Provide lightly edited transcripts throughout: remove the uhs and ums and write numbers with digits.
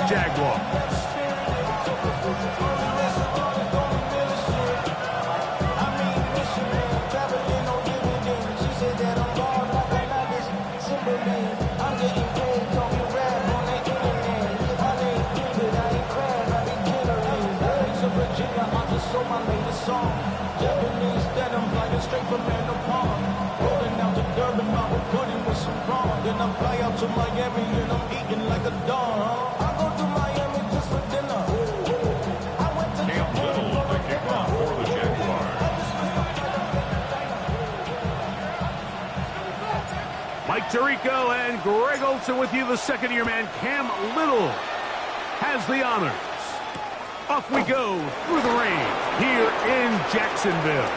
Jaguars. Then I fly out to Miami and I'm eating like a dog. I go to Miami just for dinner. I went to Cam Little the kickoff for the Jaguars. Mike Tirico and Greg Olson with you. The second-year man, Cam Little, has the honors. Off we go through the rain here in Jacksonville.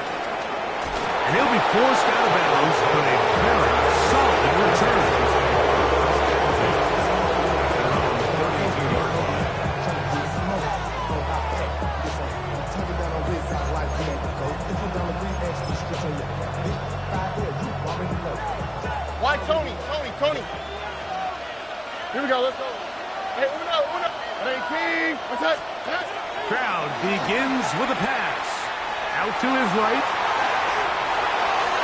And he'll be forced out of bounds, but a very solid return. Why Tony? Here we go, let's go. Hey, uno. 18, what's that? Crowd begins with a pass. Out to his right.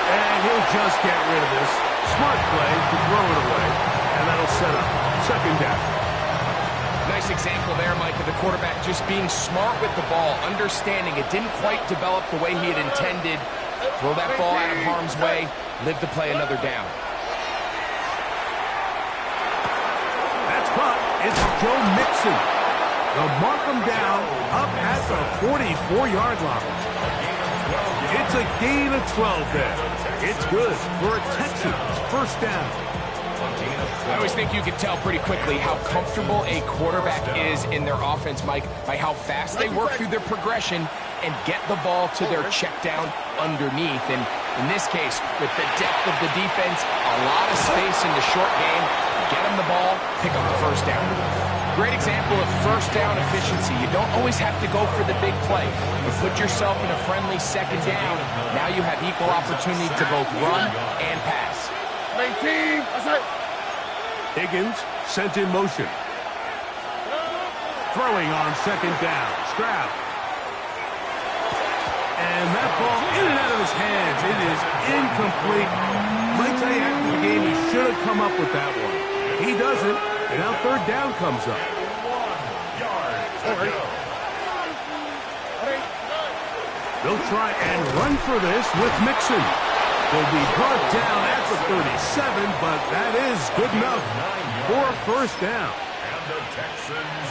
And he'll just get rid of this. Smart play to throw it away. And that'll set up second down. Nice example there, Mike, of the quarterback just being smart with the ball, understanding it didn't quite develop the way he had intended. Throw that ball out of harm's way, live to play another down. That's caught. It's Joe Mixon. They'll mark him down up at the 44-yard line. It's a gain of 12 there. It's good for a Texans first down. I always think you can tell pretty quickly how comfortable a quarterback is in their offense, Mike, by how fast they work through their progression and get the ball to their check down underneath. And in this case, with the depth of the defense, a lot of space in the short game, get them the ball, pick up the first down. Great example of first down efficiency. You don't always have to go for the big play. You put yourself in a friendly second down. Now you have equal opportunity to both run and pass. 19, that's it. Higgins sent in motion. Throwing on second down. Stroud. And that ball in and out of his hands. It is incomplete. Might tell you after the game he should have come up with that one. He doesn't, and now third down comes up. They'll try and run for this with Mixon. They'll be brought down at the 37, but that is good enough for a first down. And the Texans.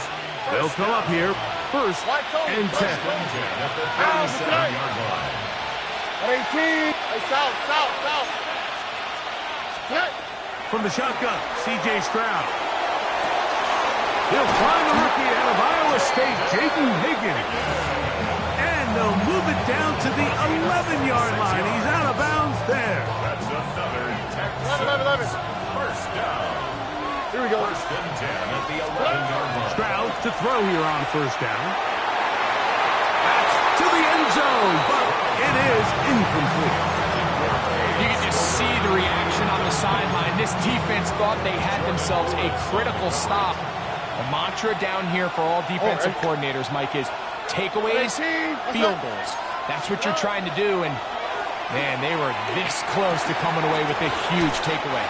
They'll come up here first and 10. At the 37-yard line. 18, hey, south. From the shotgun, C.J. Stroud. He'll find the rookie out of Iowa State, Jaden Higgins. And they'll move it down to the 11-yard line. He's out of bounds there. That's another Texans. 11. First down. Here we go. First and 10 at the 11-yard line. Stroud to throw here on first down. That's to the end zone, but it is incomplete. You can just see the reaction on the sideline. This defense thought they had themselves a critical stop. The mantra down here for all defensive coordinators, Mike, is takeaways, field goals. That's what you're trying to do, and, man, they were this close to coming away with a huge takeaway.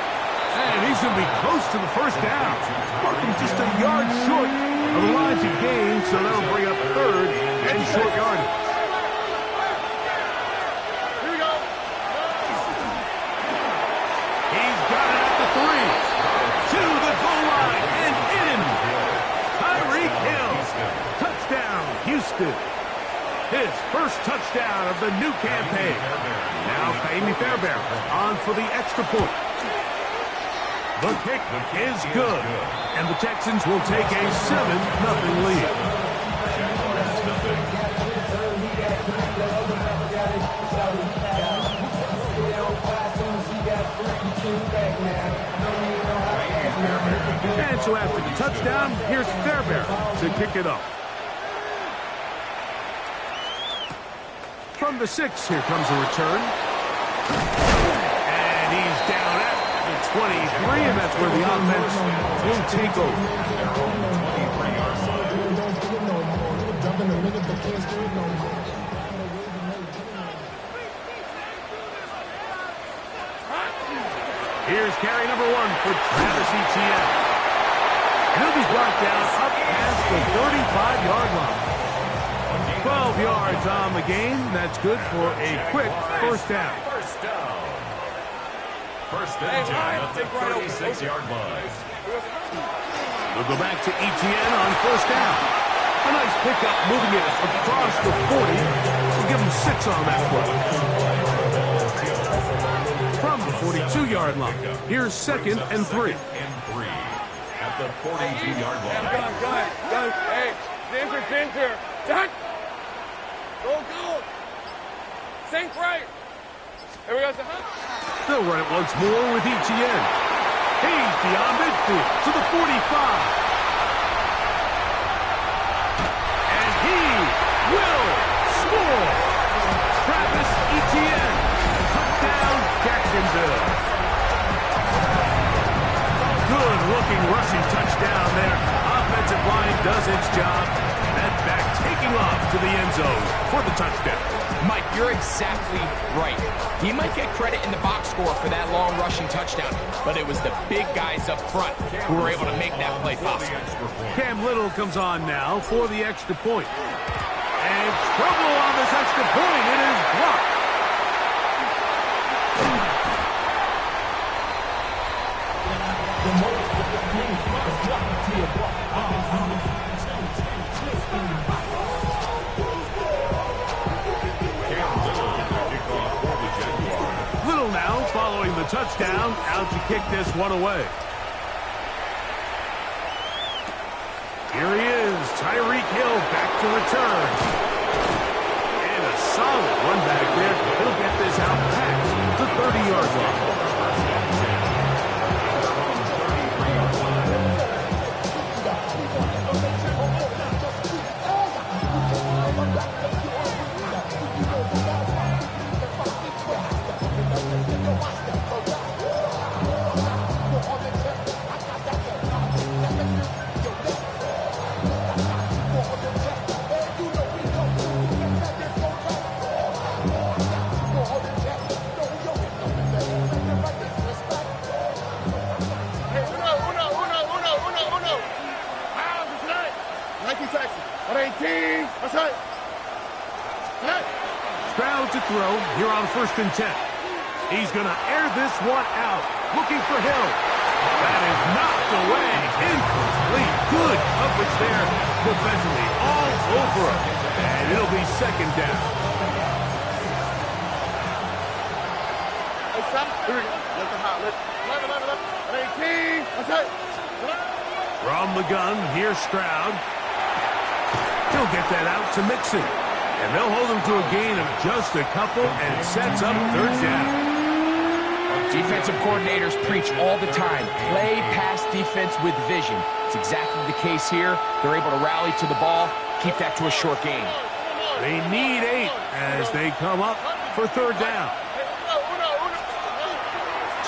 And he's going to be close to the first down. Marking just a yard short of the lines of gain, so that'll bring up third and short yardage. Here we go. He's got it at the 3. To the goal line and in. Tyreek Hill. Touchdown, Houston. His first touchdown of the new campaign. Now Fahmy Fairbairn on for the extra point. The kick is good, and the Texans will take a 7-0 lead. And so after the touchdown, here's Fairbairn to kick it off. From the 6, here comes a return. And he's down at the 23, and that's where the offense will take over. Here's carry number 1 for Travis Etienne. He'll be brought down up past the 35-yard line. 12 yards on the game. That's good for a quick first down. First down. First and 10 at the 36-yard line. We'll go back to Etienne on first down. A nice pickup moving it across the 40. We'll give him 6 on that play. From the 42-yard line, here's second and 3. At the 42-yard line. Go. Hey, center. Jack. Go. Sink right. Here we go, They'll run it once more with Etienne. He's beyond midfield to the 45. And he will score. Travis Etienne. Touchdown, Jacksonville. Good-looking rushing touchdown there. Offensive line does its job. That back taking off to the end zone for the touchdown. Mike, you're exactly right. He might get credit in the box score for that long rushing touchdown, but it was the big guys up front who were able to make that play possible. Cam Little comes on now for the extra point. And trouble on this extra point. It is blocked. Little now following the touchdown, out to kick this one away. Here he is, Tyreek Hill back to return. And a solid run back there. He'll get this out past the 30-yard line. Stroud to throw here on 1st and 10. He's going to air this one out, looking for Hill. That is knocked away, incomplete. Good coverage there defensively, all over him. And it'll be 2nd down. From the gun, here's Stroud. He'll get that out to Mixon. And they'll hold him to a gain of just a couple, and it sets up 3rd down. Defensive coordinators preach all the time, play pass defense with vision. It's exactly the case here. They're able to rally to the ball, keep that to a short gain. They need 8 as they come up for 3rd down.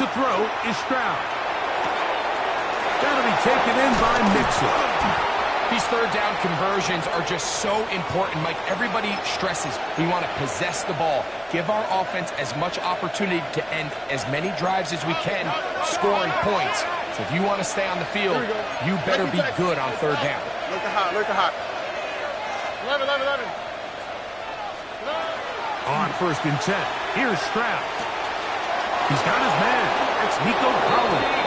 To throw is Stroud. That'll be taken in by Mixon. These 3rd down conversions are just so important, Mike. Everybody stresses we want to possess the ball, give our offense as much opportunity to end as many drives as we can, scoring points. So if you want to stay on the field, you better be good on 3rd down. Look hot. 11. On 1st and 10, here's Stroud. He's got his man. It's Nico Collins.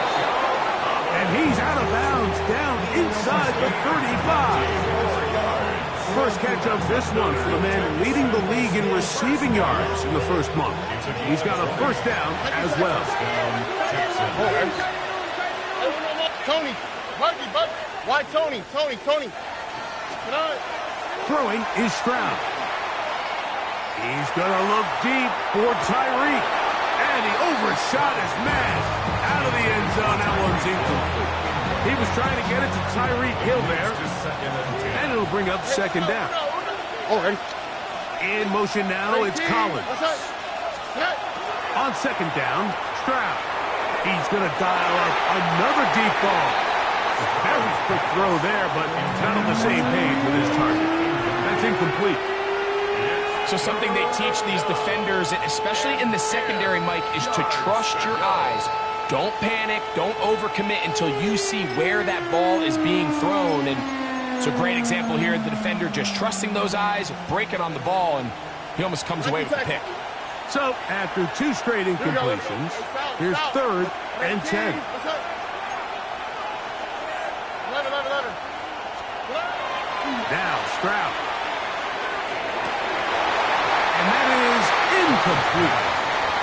And he's out of bounds, down inside the 35. First catch of this one for the man leading the league in receiving yards in the first month. He's got a 1st down as well. Tony, why Tony? Throwing is Stroud. He's going to look deep for Tyreek. And he overshot his man. Out of the end zone, that one's incomplete. He was trying to get it to Tyreek Hill there. And it'll bring up 2nd down. Already. In motion now, it's Collins. On 2nd down, Stroud. He's going to dial up another deep ball. A very quick throw there, but not on the same page with his target. That's It's incomplete. So something they teach these defenders, especially in the secondary, Mike, is to trust your eyes. Don't panic, don't overcommit until you see where that ball is being thrown. And it's a great example here, the defender just trusting those eyes, breaking on the ball, and he almost comes away with the pick. So after 2 straight incompletions, here's 3rd and 10. Now Stroud. And that is incomplete.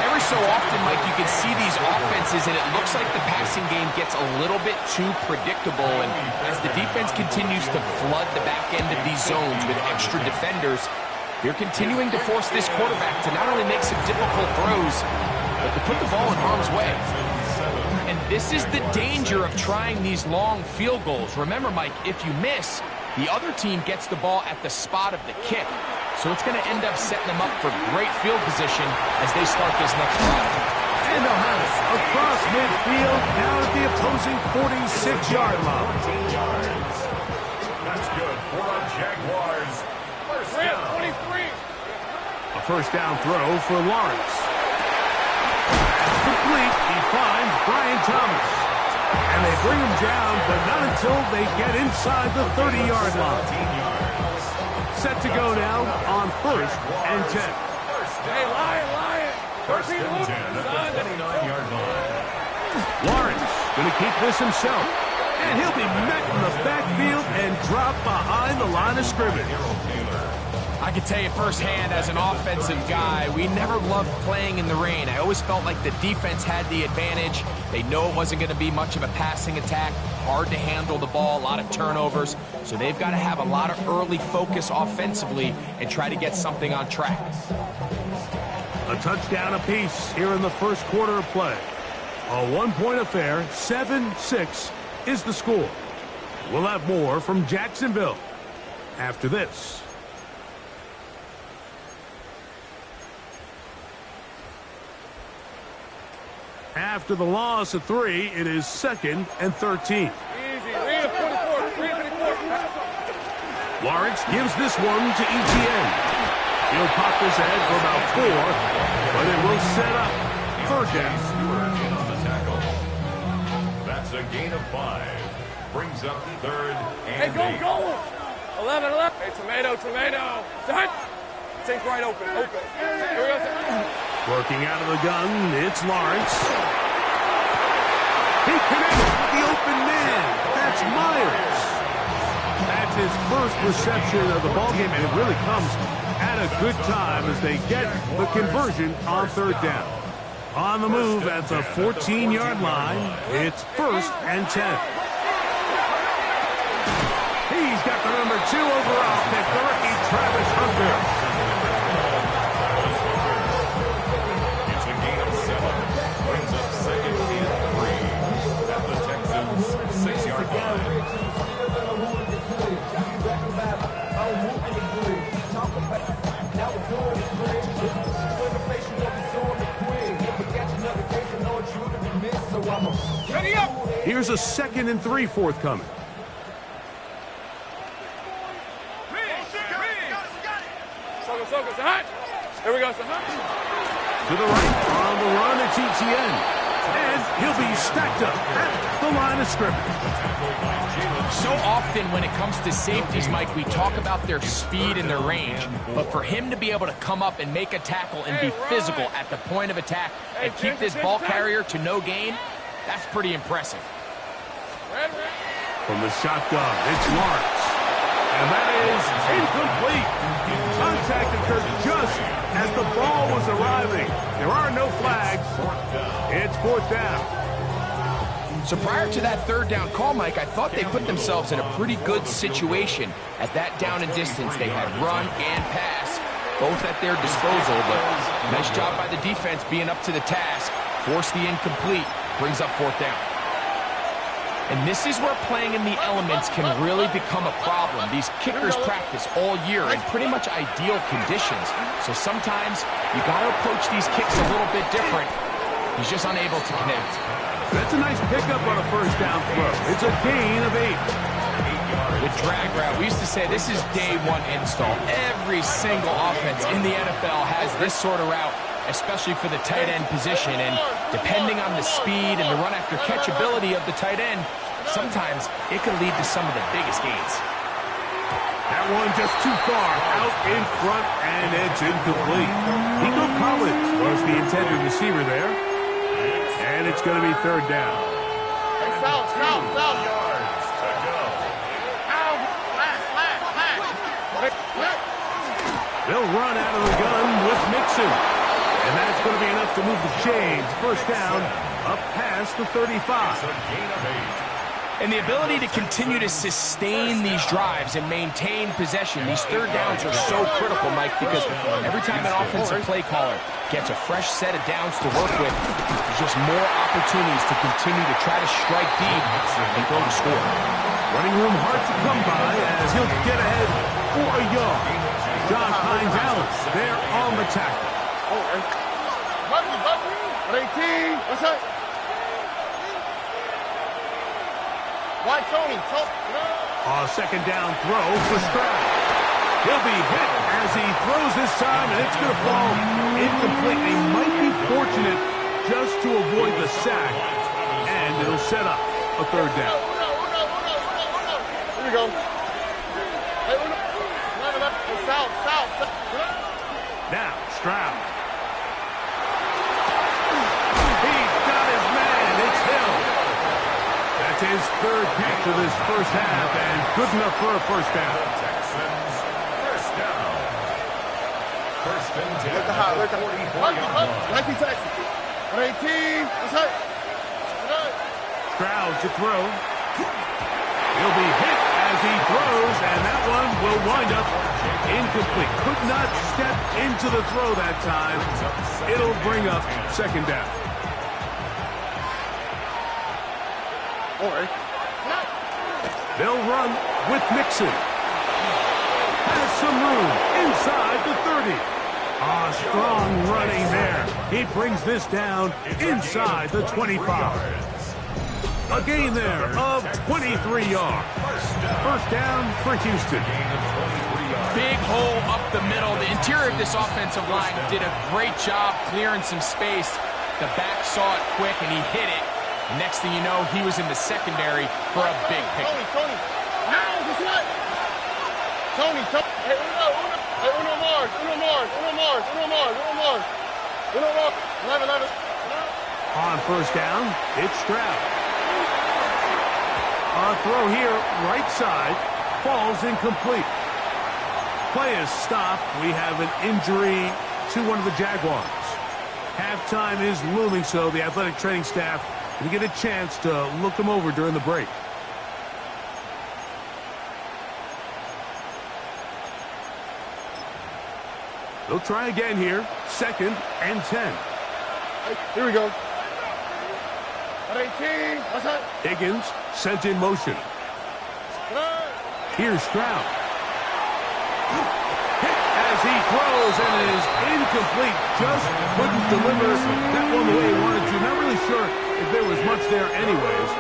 Every so often, Mike, you can see these offenses, and it looks like the passing game gets a little bit too predictable. And as the defense continues to flood the back end of these zones with extra defenders, they're continuing to force this quarterback to not only make some difficult throws, but to put the ball in harm's way. And this is the danger of trying these long field goals. Remember, Mike, if you miss, the other team gets the ball at the spot of the kick. So it's going to end up setting them up for great field position as they start this next drive. And they'll have it across midfield, down at the opposing 46-yard line. 14 yards. That's good for the Jaguars. First down. 23. A first down throw for Lawrence. Complete. He finds Brian Thomas. And they bring him down, but not until they get inside the 30-yard line. Set to go now on 1st and 10. Hey, Lion. First and 10 at the 29-yard line. Lawrence going to keep this himself. And he'll be met in the backfield and dropped behind the line of scrimmage. I can tell you firsthand, as an offensive guy, we never loved playing in the rain. I always felt like the defense had the advantage. They know it wasn't going to be much of a passing attack, hard to handle the ball, a lot of turnovers. So they've got to have a lot of early focus offensively and try to get something on track. A touchdown apiece here in the first quarter of play. A one-point affair, 7-6 is the score. We'll have more from Jacksonville after this. After the loss of 3, it is 2nd and 13. Easy. 3 and 4. Lawrence gives this one to Etienne. He'll pop this ahead for about 4, but it will set up 3rd down. Stewart in on the tackle. That's a gain of 5. Brings up 3rd and 8. Hey, go. 11. Hey, tomato. Done. Sink right open. Here we go. Working out of the gun, it's Lawrence. He connects with the open man. That's Myers. That's his first reception of the ballgame, and it really comes at a good time as they get the conversion on 3rd down. On the move at the 14-yard line, it's 1st and 10. He's got the number 2 overall pick, the rookie Travis Hunter. It's a gain of 7. Brings up 2nd and 3 at the Texans' 6-yard line. Ready up. Here's a 2nd and 3 forthcoming. Soka. Here we go, Sahat. To the right, on the run, it's Etienne. And he'll be stacked up at the line of scrimmage. So often when it comes to safeties, Mike, we talk about their speed and their range. But for him to be able to come up and make a tackle and be physical at the point of attack and keep this ball carrier to no gain, that's pretty impressive. From the shotgun, it's Lawrence. And that is incomplete. Contact occurred just as the ball was arriving. There are no flags. It's 4th down. So prior to that 3rd down call, Mike, I thought they put themselves in a pretty good situation. At that down and distance, they had run and pass, both at their disposal. But nice job by the defense being up to the task. Force the incomplete. Brings up 4th down. And this is where playing in the elements can really become a problem. These kickers practice all year in pretty much ideal conditions. So sometimes you got to approach these kicks a little bit different. He's just unable to connect. That's a nice pickup on a first down throw. It's a gain of 8. 8 yards. The drag route. We used to say this is day one install. Every single offense in the NFL has this sort of route, especially for the tight end position. And depending on the speed and the run after catch ability of the tight end, sometimes it can lead to some of the biggest gains. That one just too far out in front, and it's incomplete. Nico Collins was the intended receiver there. And it's going to be third down. Foul. Yards to go. They'll run out of the gun with Mixon. And that's going to be enough to move the chains. First down, up past the 35. It's a gain of 8. And the ability to continue to sustain these drives and maintain possession, these third downs are so critical, Mike, because every time an offensive play caller gets a fresh set of downs to work with, there's just more opportunities to continue to try to strike deep and go to score. Running room hard to come by as he'll get ahead for a yard. Josh Hines-Allen there on the tackle. Bucky. 18. What's up? Why Tony? A second down throw for Stroud. He'll be hit as he throws this time, and it's going to fall incomplete. He might be fortunate just to avoid the sack, and it'll set up a third down. Here we go. South. Now, Stroud. He's got his man. It's Hill. That's his third catch of this first half, and good enough for a first down. Texans, first down. First and 10. Look at 19 Texans. 18. What's up? Stroud to throw. He'll be hit as he throws, and that one will wind up incomplete. Could not step into the throw that time. It'll bring up second down. They'll run with Mixon. Has some room inside the 30. Strong running there. He brings this down inside the 25. A gain there of 23 yards. First down for Houston. Big hole up the middle. The interior of this offensive line did a great job clearing some space. The back saw it quick, and he hit it. And next thing you know, he was in the secondary for a big pick. Tony. Now, guess what? Tony. Hey, Uno Mars. 11. On first down, it's Stroud. A throw here, right side, falls incomplete. Play is stopped. We have an injury to one of the Jaguars. Halftime is looming, so the athletic training staff will get a chance to look them over during the break. They'll try again here. Second and 10. Here we go. 18. What's that? Higgins sent in motion. Here's Stroud. Hit as he throws, and it is incomplete. Just couldn't deliver that one the way he wanted to. Not really sure if there was much there anyways.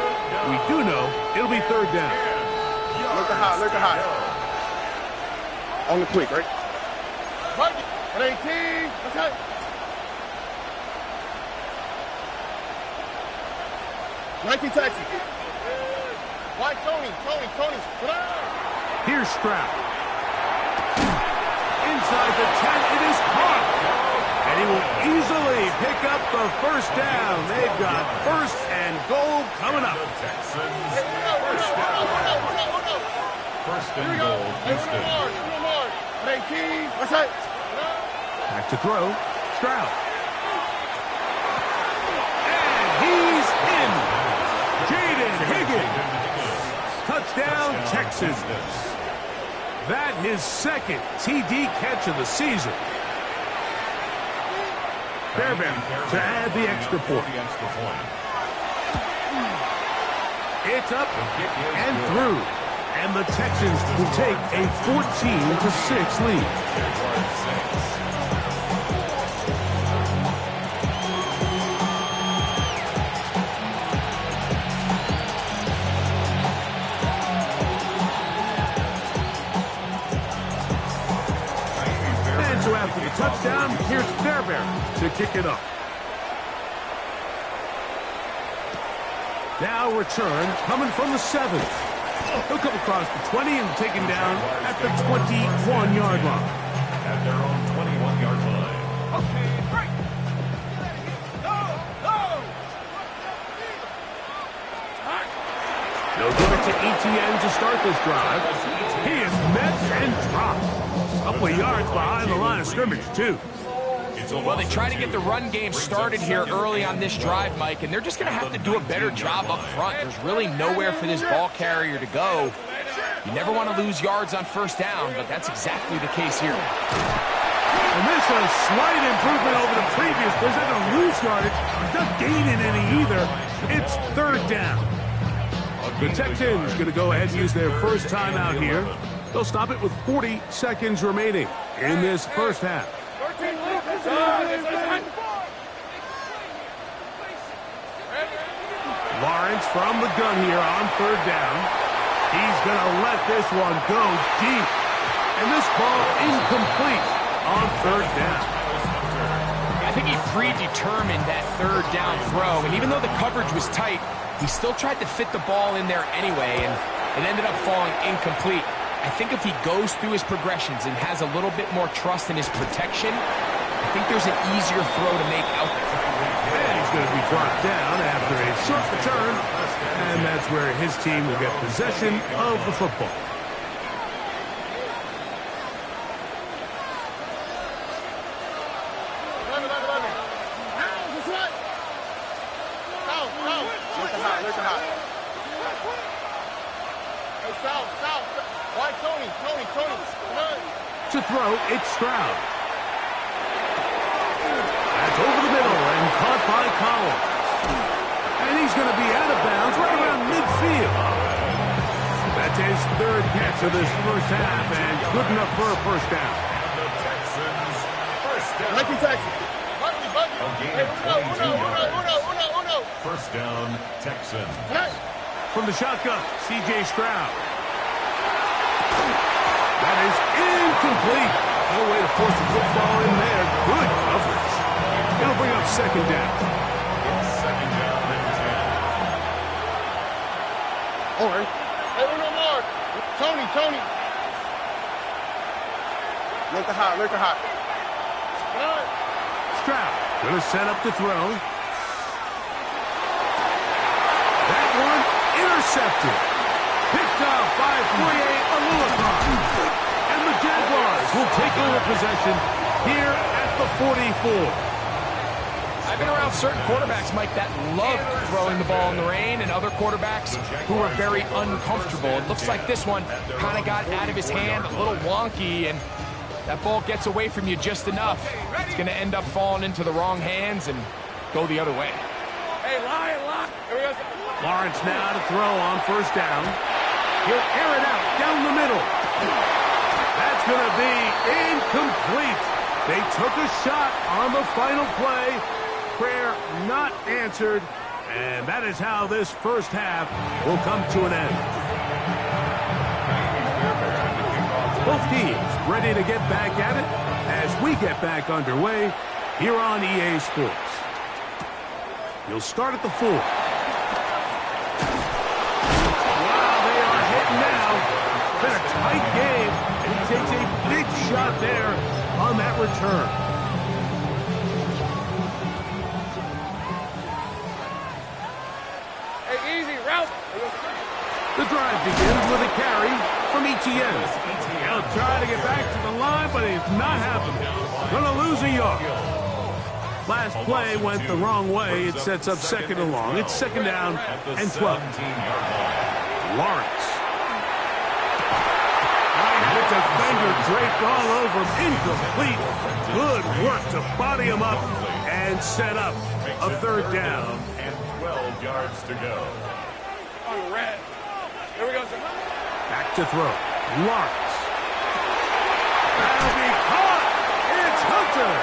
We do know it'll be third down. Look at high. On the quick, right? 18. What's that? Texas. Why Tony? Here's Stroud. Inside the 10, it is caught. And he will easily pick up the first down. They've got first and goal coming up. Texans, first down. First and goal, Houston. 18. What's that? Back to throw. Stroud. And he's in. Jaden Higgins. Touchdown, Texans. That his second TD catch of the season. Fairbairn to add the extra point. It's up and through. And the Texans will take a 14-6 lead. So after the touchdown, here's Fairbairn to kick it up. Now return coming from the 7. He'll come across the 20 and taken down at the 21-yard line. At their own 21-yard line. Okay, break. Go, go. They'll give it to ETN to start this drive. He is met and dropped. A couple of yards behind the line of scrimmage, too. Well, they try to get the run game started here early on this drive, Mike, and they're just going to have to do a better job up front. There's really nowhere for this ball carrier to go. You never want to lose yards on first down, but that's exactly the case here. And this is a slight improvement over the previous. There's not going to lose yardage. He's not gaining any either. It's third down. The Texans going to go ahead and use their first timeout here. They'll stop it with 40 seconds remaining in this first half. Lawrence from the gun here on third down. He's going to let this one go deep. And this ball incomplete on third down. I think he predetermined that third down throw, and even though the coverage was tight, he still tried to fit the ball in there anyway, and it ended up falling incomplete. I think if he goes through his progressions and has a little bit more trust in his protection, I think there's an easier throw to make out there. And he's going to be brought down after a short return, and that's where his team will get possession of the football. To throw, it's Stroud. That's over the middle and caught by Collins. And he's going to be out of bounds right around midfield. That's his third catch of this first half and good enough for a first down. The Texans, first down. Like Texans. A gain of 22 yards. First down, Texans. From the shotgun, C.J. Stroud. That is incomplete. No way to force the football in there. Good coverage. It'll bring up second down. It's second down and 10. All right. Hey, uno more. Tony. Look hot. Stroud going to set up to throw. That one intercepted. Picked up by Foye Oluokun. And the Jaguars will take over possession here at the 44. I've been around certain quarterbacks, Mike, that loved throwing the ball in the rain, and other quarterbacks who are very uncomfortable. It looks like this one kind of got out of his hand, a little wonky, and that ball gets away from you just enough. It's going to end up falling into the wrong hands and go the other way. Hey, line. Here we go. Lawrence now to throw on first down. He'll air it out down the middle. That's going to be incomplete. They took a shot on the final play. Prayer not answered. And that is how this first half will come to an end. Both teams ready to get back at it as we get back underway here on EA Sports. You'll start at the 4. Now, been a tight game, and he takes a big shot there on that return. Hey, easy, route. The drive begins with a carry from ETN. He'll try to get back to the line, but it's not happening. Gonna lose a yard. Last play went the wrong way. It sets up second and long. It's second down and 12. Lawrence. Defender draped all over him. Incomplete. Good work to body him up and set up a third down. And 12 yards to go. On red. Here we go, sir. Back to throw. Lawrence. That'll be caught. It's Hunter.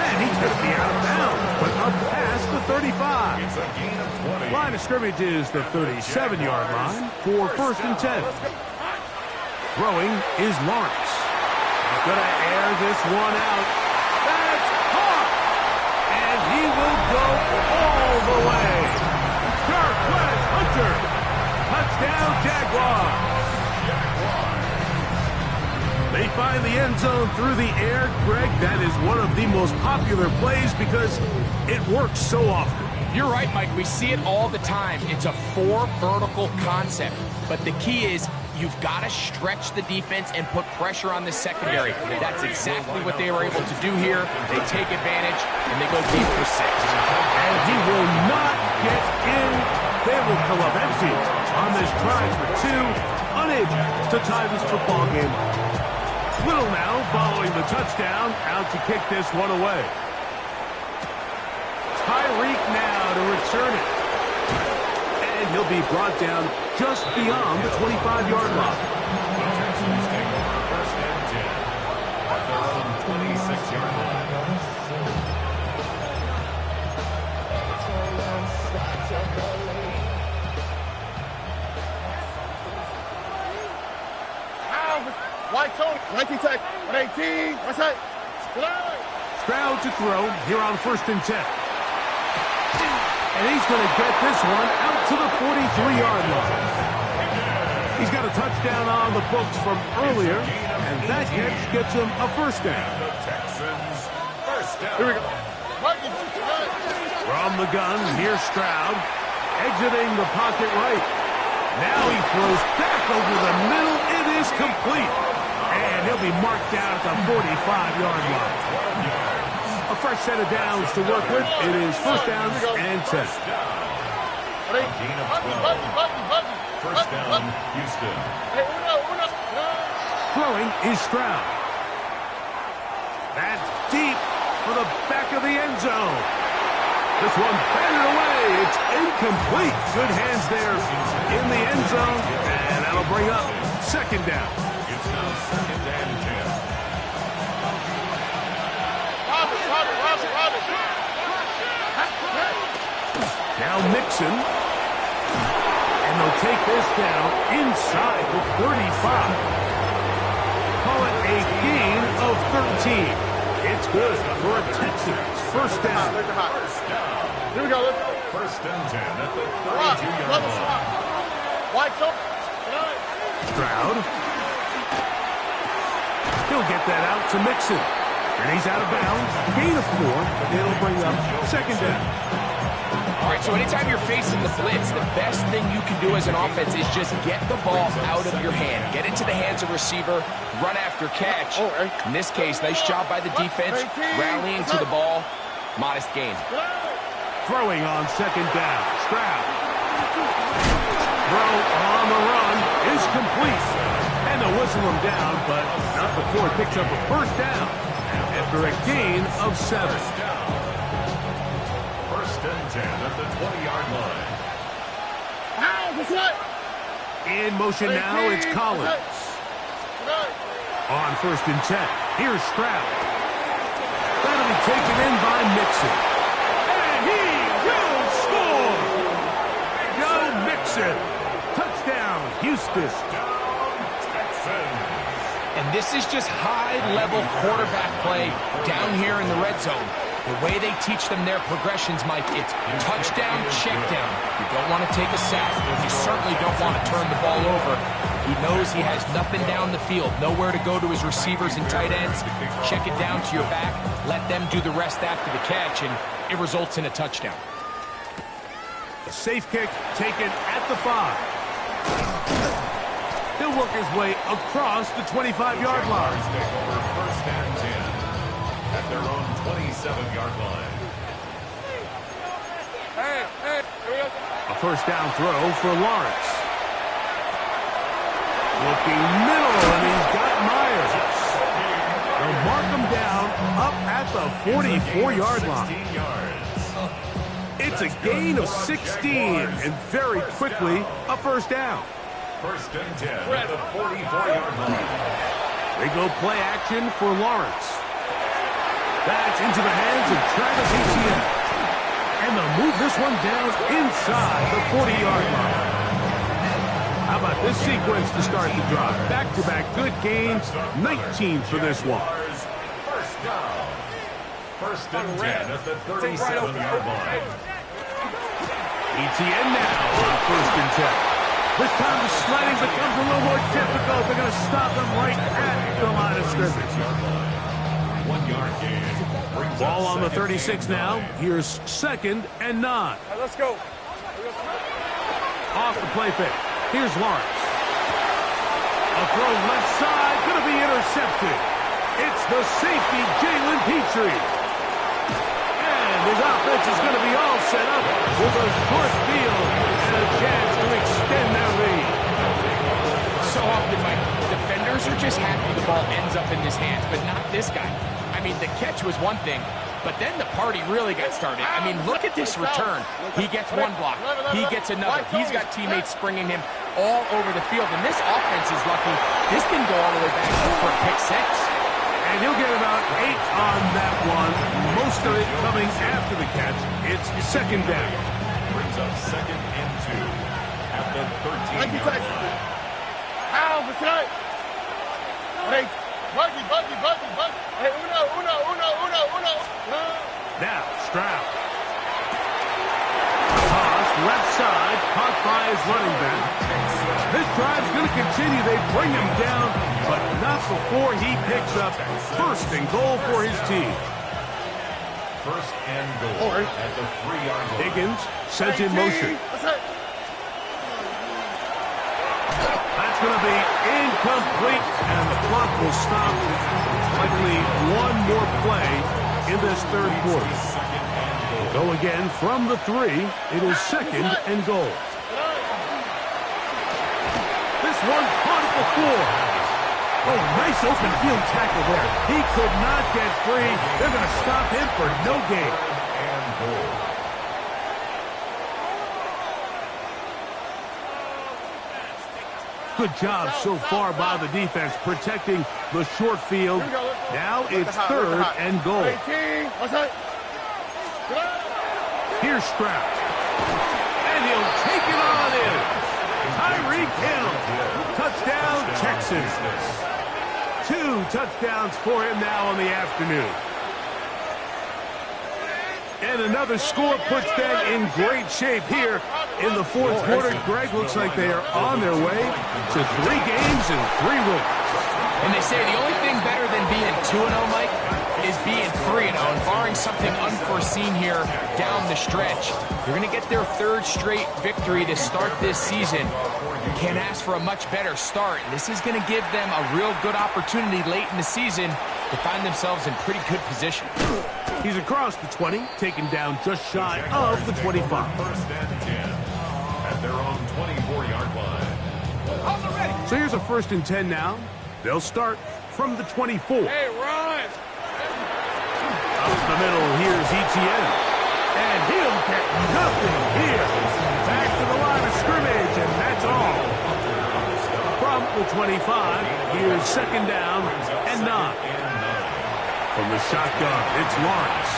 And he's going to be out of bounds, but up past the 35. It's a gain of 20. Line of scrimmage is the 37-yard line for first and 10. Throwing is Lawrence. He's going to air this one out. That's caught! And he will go all the way. Sharp West Hunter. Touchdown, Jaguars. They find the end zone through the air. Greg, that is one of the most popular plays because it works so often. You're right, Mike. We see it all the time. It's a 4 vertical concept. But the key is you've got to stretch the defense and put pressure on the secondary. That's exactly what they were able to do here. They take advantage, and they go deep for 6. And he will not get in. They will come up empty on this try for 2. Unable to tie this football game up. Little now following the touchdown, out to kick this one away. Tyreek now to return it. And he'll be brought down just beyond the 25-yard line. The Texans take over first and 10 at their own 26-yard line. White Tony, 19 tech, 118, right side. Stroud to throw here on first and 10. And he's going to get this one out to the 43-yard line. He's got a touchdown on the books from earlier, and that gets him a first down. The Texans first down. Here we go. From the gun, here's Stroud, exiting the pocket right. Now he throws back over the middle. It is complete. And he'll be marked down at the 45-yard line. A fresh set of downs to work with. It is first down and 10. Gain of 12. First down, Houston. Throwing is Stroud. That's deep for the back of the end zone. This one batted away. It's incomplete. Good hands there in the end zone. And that'll bring up second down. It's now second and 10. Now Mixon. And they'll take this down inside the 35. Call it a gain of 13. It's good for a Texans first down. Here we go. First and 10 at the 32-yard line. White Tony. Stroud. He'll get that out to Mixon. And he's out of bounds. Gain of 4. It'll bring up second down. All right, so anytime you're facing the blitz, the best thing you can do as an offense is just get the ball out of your hand. Get it to the hands of receiver, run after catch. In this case, nice job by the defense, rallying to the ball. Modest gain. Throwing on second down. Stroud. Throw on the run is complete. And they'll whistle him down, but not before it picks up a first down after a gain of 7. First and 10 at the 20-yard line. In motion now, it's Collins. On first and 10, here's Stroud. That'll be taken in by Mixon. And he will score! Go Mixon! Touchdown, Houston. And this is just high-level quarterback play down here in the red zone. The way they teach them their progressions, Mike, it's touchdown, check down. You don't want to take a sack. You certainly don't want to turn the ball over. He knows he has nothing down the field, nowhere to go to his receivers and tight ends. Check it down to your back, let them do the rest after the catch, and it results in a touchdown. A safe kick taken at the 5. He'll work his way across the 25-yard line. Take over first and 10 at their own 27-yard line. Hey, here we go. A first down throw for Lawrence. Looking middle, and he's got Myers. They'll mark him down up at the 44-yard line. 16 yards. It's a gain of 16, and very quickly, a first down. First and 10 at the 44-yard line. They go play action for Lawrence. That's into the hands of Travis Etienne. And they'll move this one down inside the 40-yard line. How about this sequence to start the drive? Back-to-back good gains, 19 for this one. First down. First and 10 at the 37-yard line. ETN now on first and 10. This time the sledding becomes a little more difficult. They're going to stop them right at the line of scrimmage. 1 yard gain. Ball on the 36 now. Here's second and 9. Right, let's go. Off the play fake. Here's Lawrence. A throw left side, going to be intercepted. It's the safety, Jalen Petrie. And his offense is going to be all set up with a short field and a chance to extend their lead. So often, Mike, defenders are just happy the ball ends up in his hands, but not this guy. I mean, the catch was one thing, but then the party really got started. I mean, look at this return. He gets one block. He gets another. He's got teammates springing him all over the field, and this offense is lucky. This didn't go all the way back for a pick 6. And he'll get about 8 on that one. Most of it coming after the catch. It's second down. Brings up second and 2 at the 13-yard line. Ow, what's that? Hey, Buggy. Hey, uno. Now, Stroud. Toss, left side, caught by his running back. This drive's going to continue. They bring him down, but not before he picks up first and goal for his team. First and goal at the 3-yard line. Higgins sent in motion. That's going to be incomplete, and the clock will stop. Likely one more play in this third quarter. Go again from the 3. It is second and goal. This one caught it before. Oh, nice open field tackle there. He could not get free. They're going to stop him for no gain. And goal. Good job so far by the defense protecting the short field. Now it's third and goal. Here's Stroud. And he'll take it on in. Tyreek Hill. Touchdown, Texans. 2 touchdowns for him now on the afternoon. And another score puts them in great shape here in the fourth quarter. Greg, looks like they are on their way to 3 games and 3 wins. And they say the only thing better than being 2-0, Mike, is being 3-0. And barring something unforeseen here down the stretch, you're going to get their 3rd straight victory to start this season. You can't ask for a much better start. And this is going to give them a real good opportunity late in the season to find themselves in pretty good position. He's across the 20, taken down just shy of the 25. First and 10 at their own 24-yard line. So here's a first and 10 now. They'll start from the 24. Hey, run! Up the middle, here's ETN. And he'll get nothing here. Back to the line of scrimmage, and that's all. From the 25, here's second down and 9. From the shotgun, it's Lawrence.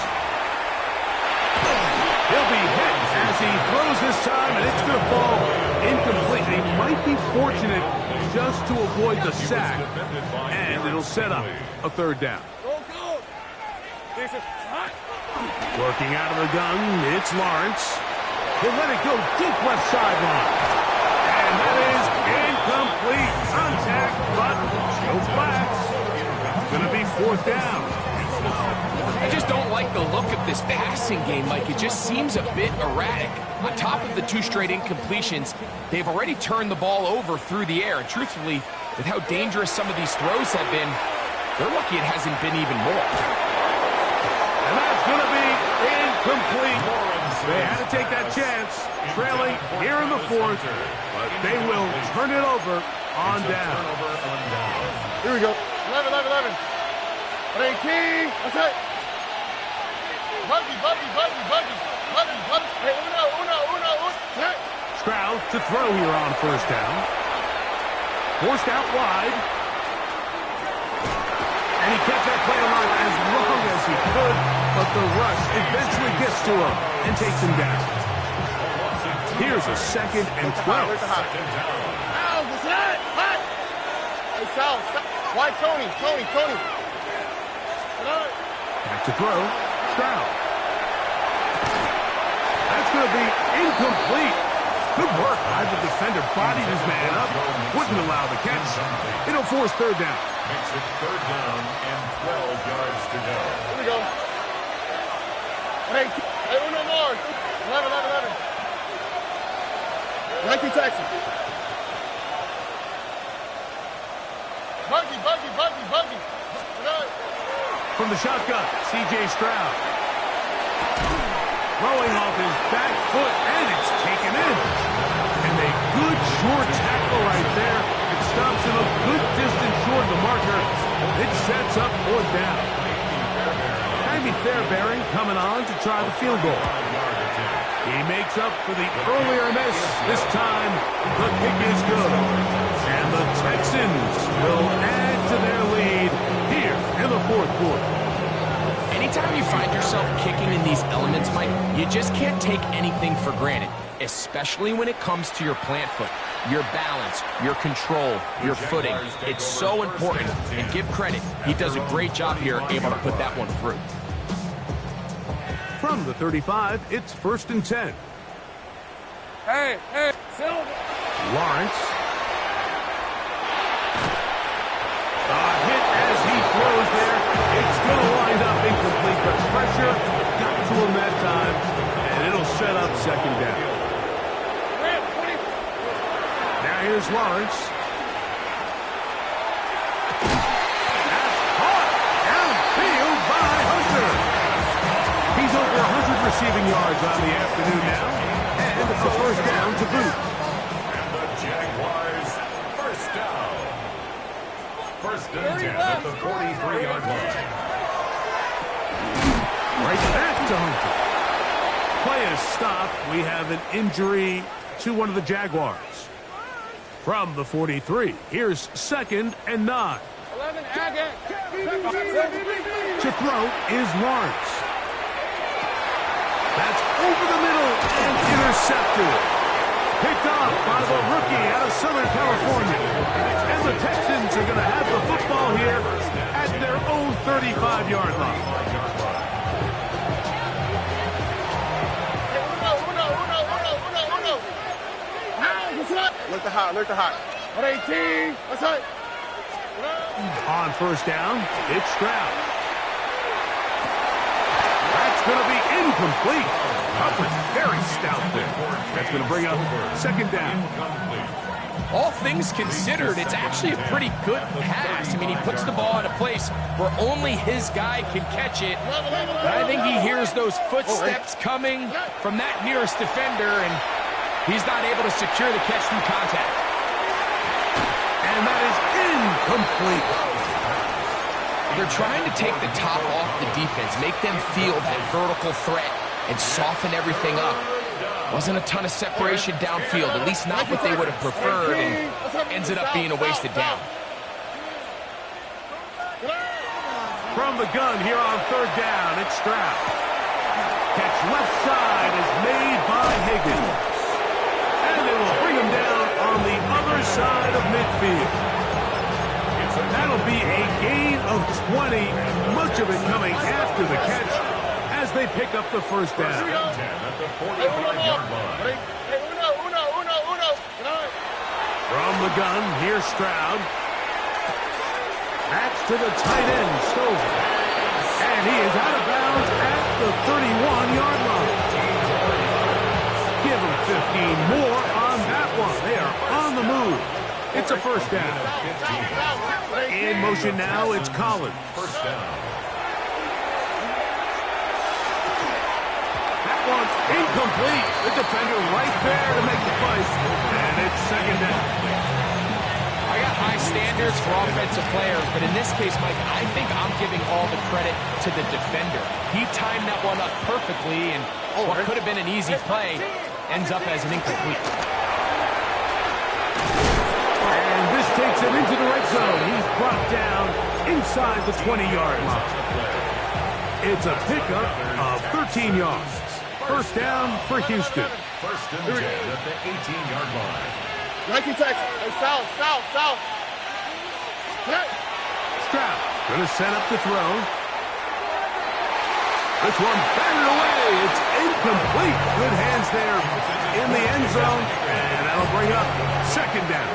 He'll be hit as he throws this time, and it's going to fall incomplete. He might be fortunate just to avoid the sack, and it'll set up a third down. Go! Working out of the gun, it's Lawrence. He'll let it go deep left sideline. And that is incomplete. Contact, but no flags. It's going to be fourth down. I just don't like the look of this passing game, Mike. It just seems a bit erratic. On top of the 2 straight incompletions, they've already turned the ball over through the air. And truthfully, with how dangerous some of these throws have been, they're lucky it hasn't been even more. And that's going to be incomplete. They had to take that chance, trailing here in the fourth, but they will turn it over on down. Here we go. 11. What's that? Buggy. Hey, uno. Stroud to throw here on first down. Forced out wide. And he kept that play alive as long as he could, but the rush eventually gets to him and takes him down. Here's a second and 12. south. Why, Tony? Back to throw. Stroud. That's going to be incomplete. Good work by the defender. Bodied his man up. Wouldn't allow the catch. It'll force third down. Makes it third down and 12 yards to go. Here we go. 118. Hey, Uno more. 11. 19 Texans. Buggy. From the shotgun, C.J. Stroud. Throwing off his back foot, and it's taken in. And a good short tackle right there. It stops him a good distance short of the marker. It sets up fourth down. Jaime Fairbairn coming on to try the field goal. He makes up for the earlier miss. This time, the kick is good. And the Texans will add to their lead here in the fourth quarter. Anytime you find yourself kicking in these elements, Mike, you just can't take anything for granted, especially when it comes to your plant foot, your balance, your control, your footing. It's so important, and give credit. He does a great job here, able to put that one through. From the 35, it's 1st and 10. Hey, Silver. Lawrence. Hit as he throws there. It's going to wind up incomplete. The pressure got to him that time, and it'll set up second down. Now here's Lawrence. That's caught downfield by Hunter. He's over 100 receiving yards on the afternoon now, and it's a first down to boot. And the Jaguars, first down. First and 10 at the 43-yard line. Right back to Hunter. Play is stopped. We have an injury to one of the Jaguars. From the 43, here's 2nd and 9. 11, Agate. To throw is Lawrence. That's over the middle and intercepted. Picked off by the rookie out of Southern California. And the Texans are going to have the football here at their own 35-yard line. Look the hot. 118. That's right. On first down, it's Stroud. That's going to be incomplete. Coverage very stout there. That's going to bring up second down. All things considered, it's actually a pretty good pass. I mean, he puts the ball in a place where only his guy can catch it. But I think he hears those footsteps coming from that nearest defender, and he's not able to secure the catch through contact. And that is incomplete. They're trying to take the top off the defense, make them feel that vertical threat, and soften everything up. Wasn't a ton of separation downfield, at least not what they would have preferred, and ends up being a wasted down. From the gun here on third down, it's Stroud. Catch left side is made by Higgins. And they will bring him down on the other side of midfield. That'll be a gain of 20, much of it coming after the catch as they pick up the first down. At the 45-yard line. From the gun, here's Stroud. That's to the tight end, Stover. And he is out of bounds at the 31-yard line. Give him 15 more on that one. They are on the move. It's a first down. In motion now, it's Collins. First down. That one's incomplete. The defender right there to make the play. And it's second down. I got high standards for offensive players, but in this case, Mike, I think I'm giving all the credit to the defender. He timed that one up perfectly, and what could have been an easy play ends up as an incomplete. And this takes him into the red zone. He's brought down inside the 20-yard line. It's a pickup of 13 yards. First down for Houston. First and 10 at the 18-yard line. 19 Texans. Hey, south. Stroud going to set up the throw. This one batted away. It's incomplete. Good hands there in the end zone. And that'll bring up second down.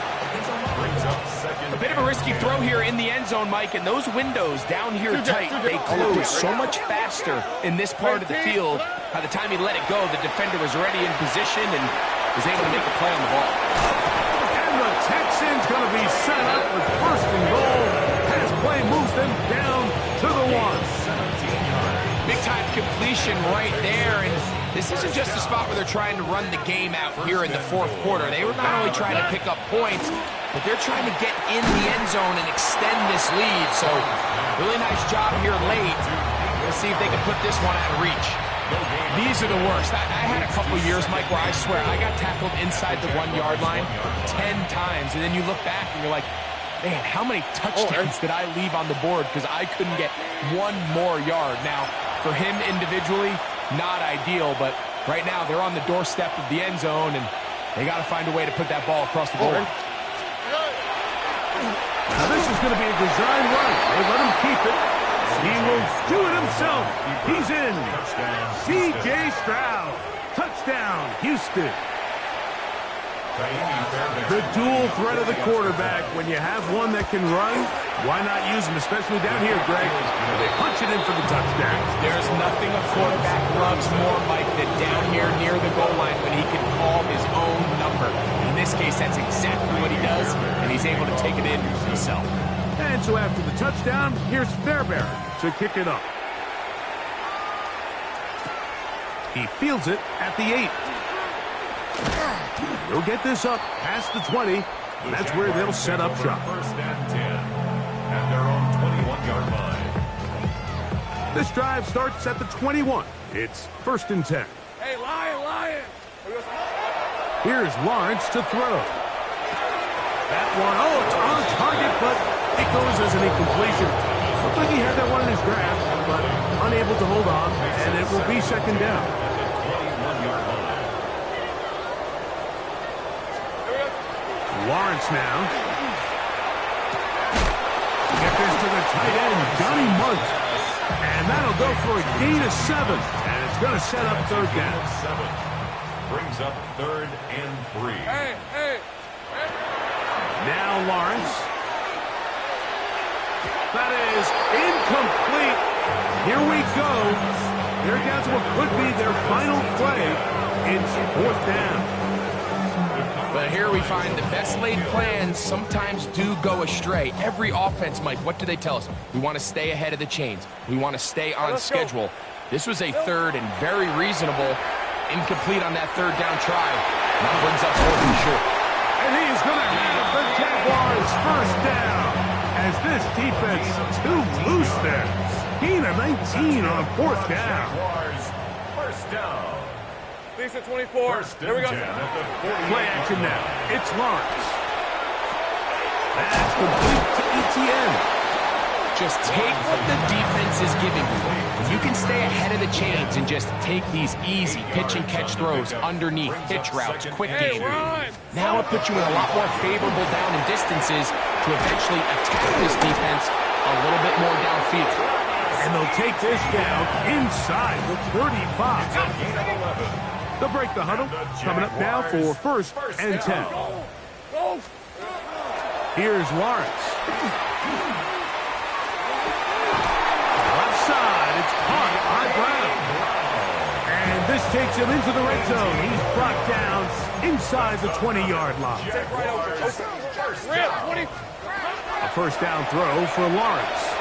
A bit of a risky throw here in the end zone, Mike, and those windows down here tight, they close so much faster in this part of the field. By the time he let it go, the defender was already in position and was able to make a play on the ball. And the Texans going to be set up with first and goal. Pass play moves them down to the 1. Big-time completion right there, and this isn't just a spot where they're trying to run the game out here in the fourth quarter. They were not only trying to pick up points, but they're trying to get in the end zone and extend this lead. So, really nice job here late. Let's see if they can put this one out of reach. These are the worst. I had a couple years, Mike, where I swear I got tackled inside the 1-yard line 10 times, and then you look back and you're like, man, how many touchdowns did I leave on the board because I couldn't get one more yard? Now, for him individually, not ideal, but right now they're on the doorstep of the end zone, and they got to find a way to put that ball across the goal line. Now this is going to be a design run. They let him keep it. He will do it himself. He's in. C.J. Stroud. Touchdown, Houston. The dual threat of the quarterback. When you have one that can run, why not use him, especially down here, Greg? They punch it in for the touchdown. There's nothing a quarterback loves more, Mike, than down here near the goal line when he can call his own number. In this case, that's exactly what he does, and he's able to take it in himself. And so after the touchdown, here's Fairbairn to kick it up. He fields it at the 8. He'll get this up past the 20, and that's where they'll set up shop. First and 10 at their own 21-yard line. This drive starts at the 21. It's first and 10. Hey, Lion! Here's Lawrence to throw. That one, it's on target, but it goes as an incompletion. Looked like he had that one in his grasp, but unable to hold on, and it will be second down. Lawrence now. Get this to the tight end, Johnny Munt. And that'll go for a gain of 7. And it's going to set up third down. 7 brings up 3rd and 3. Hey. Now Lawrence. That is incomplete. Here we go. They're down to what could be their final play. It's 4th down. But here we find the best laid plans sometimes do go astray. Every offense, Mike, what do they tell us? We want to stay ahead of the chains. We want to stay on schedule. This was a third and very reasonable. Incomplete on that third down try. That brings up 4th and short. And he's going to have the Jaguars first down. As this defense too loose there. Gain of 19 on 4th down. Jaguars first down. Leads at 24. Here we go. Play action now. It's Lawrence. That's complete to ETN. Just take what the defense is giving you. If you can stay ahead of the chains and just take these easy pitch and catch throws underneath, hitch routes, quick game. Now it puts you in a lot more favorable down and distances to eventually attack this defense a little bit more downfield. And they'll take this down inside the 35. They'll break the huddle. Coming up now for first and 10. Here's Lawrence. Left side. It's caught by Brown. And this takes him into the red zone. He's brought down inside the 20-yard line. A first down throw for Lawrence.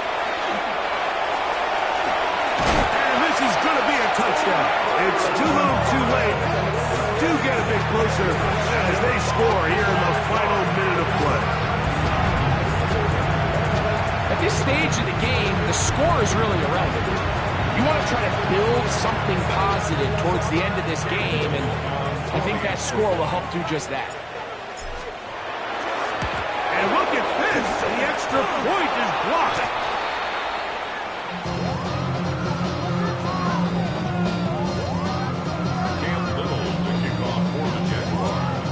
Is going to be a touchdown. It's too little too late. Do get a bit closer as they score here in the final minute of play. At this stage of the game, the score is really irrelevant. You want to try to build something positive towards the end of this game, and I think that score will help do just that. And look at this. The extra point is blocked.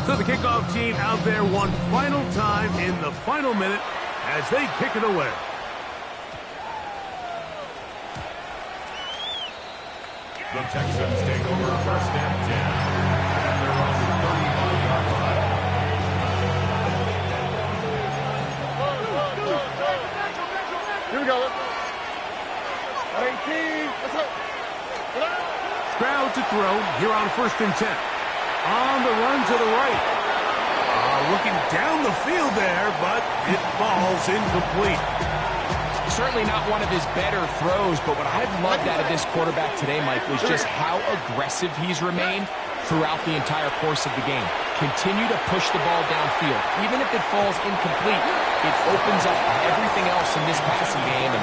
So the kickoff team out there one final time in the final minute as they kick it away. The Texans take over first and 10. And they're on the 35-yard line. Here we go. Let's go. 18. Let's go. Crowd to throw here on first and 10. On the run to the right. Looking down the field there, but it falls incomplete. Certainly not one of his better throws, but what I've loved out of this quarterback today, Mike, was just how aggressive he's remained throughout the entire course of the game. Continue to push the ball downfield. Even if it falls incomplete, it opens up everything else in this passing game, and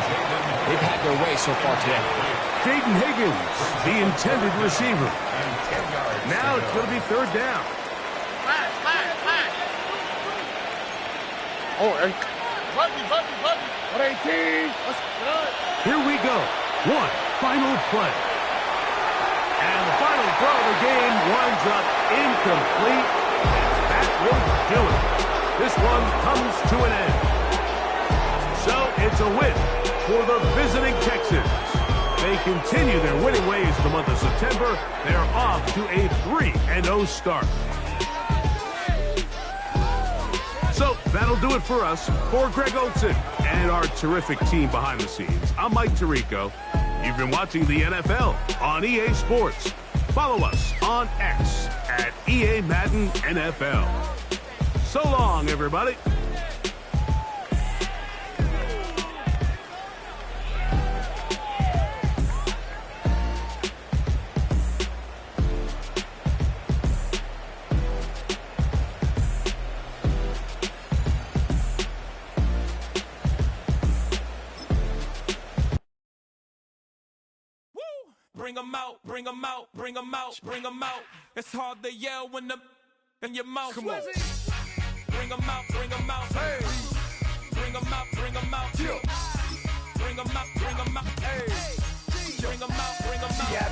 they've had their way so far today. Jaden Higgins, the intended receiver. Now it's going to be third down. Oh, hey. Button. 118. Let's go. Here we go. One final play. And the final throw of the game winds up incomplete. That will do it. This one comes to an end. So it's a win for the visiting Texans. They continue their winning ways the month of September. They're off to a 3-0 start. So that'll do it for us. For Greg Olson and our terrific team behind the scenes, I'm Mike Tirico. You've been watching the NFL on EA Sports. Follow us on X at EA Madden NFL. So long, everybody. Bring 'em out, bring 'em out, bring 'em out, bring 'em out. It's hard to yell when the in your mouth. Come on. Bring 'em out, bring 'em out. Hey. Bring 'em out, bring 'em out.